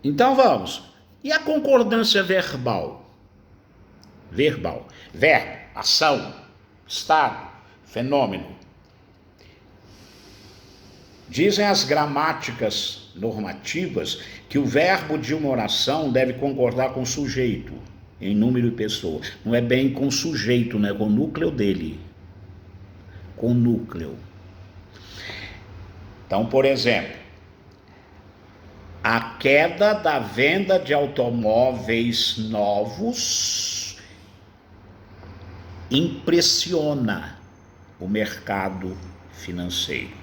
Então vamos. E a concordância verbal? Verbal. Verbo, ação, estado, fenômeno. Dizem as gramáticas normativas que o verbo de uma oração deve concordar com o sujeito, em número e pessoa. Não é bem com o sujeito, não é com o núcleo dele. Com o núcleo. Então, por exemplo, a queda da venda de automóveis novos impressiona o mercado financeiro.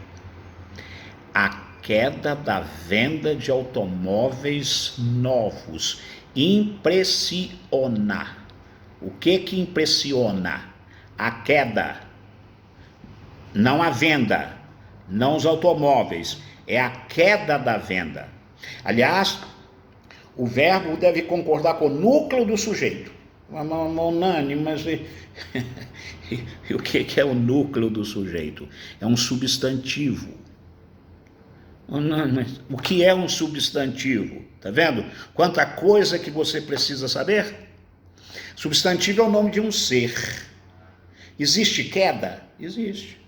A queda da venda de automóveis novos impressiona. O que impressiona? A queda, não a venda, não os automóveis, é a queda da venda. Aliás, o verbo deve concordar com o núcleo do sujeito. Nani, mas e o que é o núcleo do sujeito? É um substantivo. O que é um substantivo? Tá vendo? Quanta coisa que você precisa saber? Substantivo é o nome de um ser. Existe queda? Existe.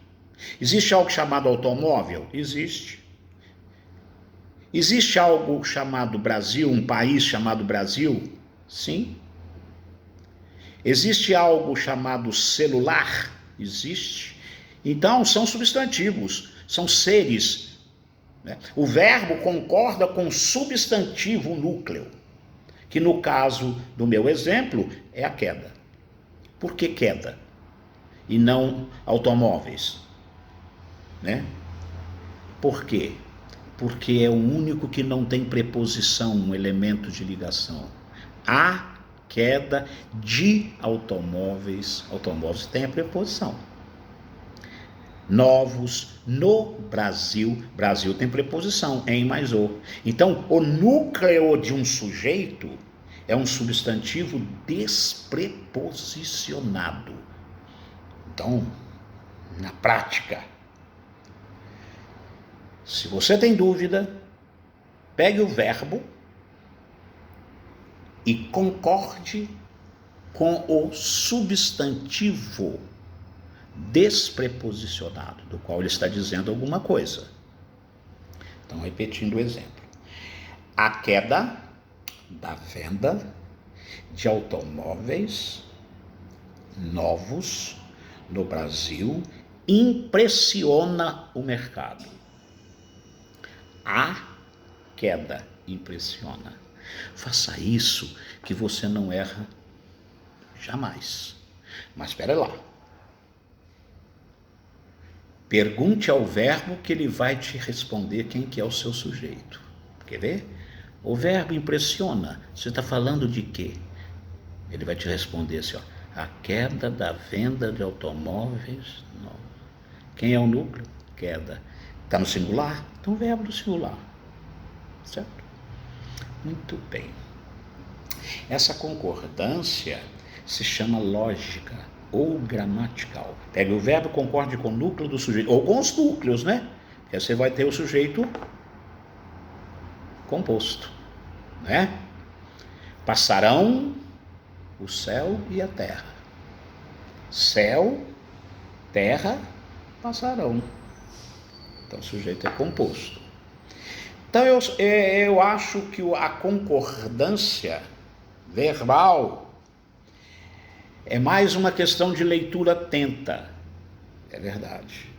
Existe algo chamado automóvel? Existe. Existe algo chamado Brasil, um país chamado Brasil? Sim. Existe algo chamado celular? Existe. Então, são substantivos, são seres. O verbo concorda com o substantivo núcleo, que no caso do meu exemplo é a queda. Por que queda? E não automóveis? Né? Por quê? Porque é o único que não tem preposição, um elemento de ligação. A queda de automóveis. Automóveis tem a preposição. Novos, no Brasil. Brasil tem preposição, em mais o. Então, o núcleo de um sujeito é um substantivo despreposicionado. Então, na prática, se você tem dúvida, pegue o verbo e concorde com o substantivo despreposicionado, do qual ele está dizendo alguma coisa. Então, repetindo o exemplo. A queda da venda de automóveis novos no Brasil impressiona o mercado. A queda impressiona. Faça isso que você não erra jamais. Mas espera lá. Pergunte ao verbo que ele vai te responder quem que é o seu sujeito. Quer ver? O verbo impressiona. Você está falando de quê? Ele vai te responder assim, ó. A queda da venda de automóveis novos. Quem é o núcleo? Queda. Está no singular? Então, verbo do singular. Certo? Muito bem. Essa concordância se chama lógica ou gramatical. Pega o verbo, concorde com o núcleo do sujeito, ou com os núcleos, né? Porque você vai ter o sujeito composto, né? Passarão o céu e a terra. Céu, terra, passarão. Então o sujeito é composto. Então eu acho que a concordância verbal é mais uma questão de leitura atenta. É verdade.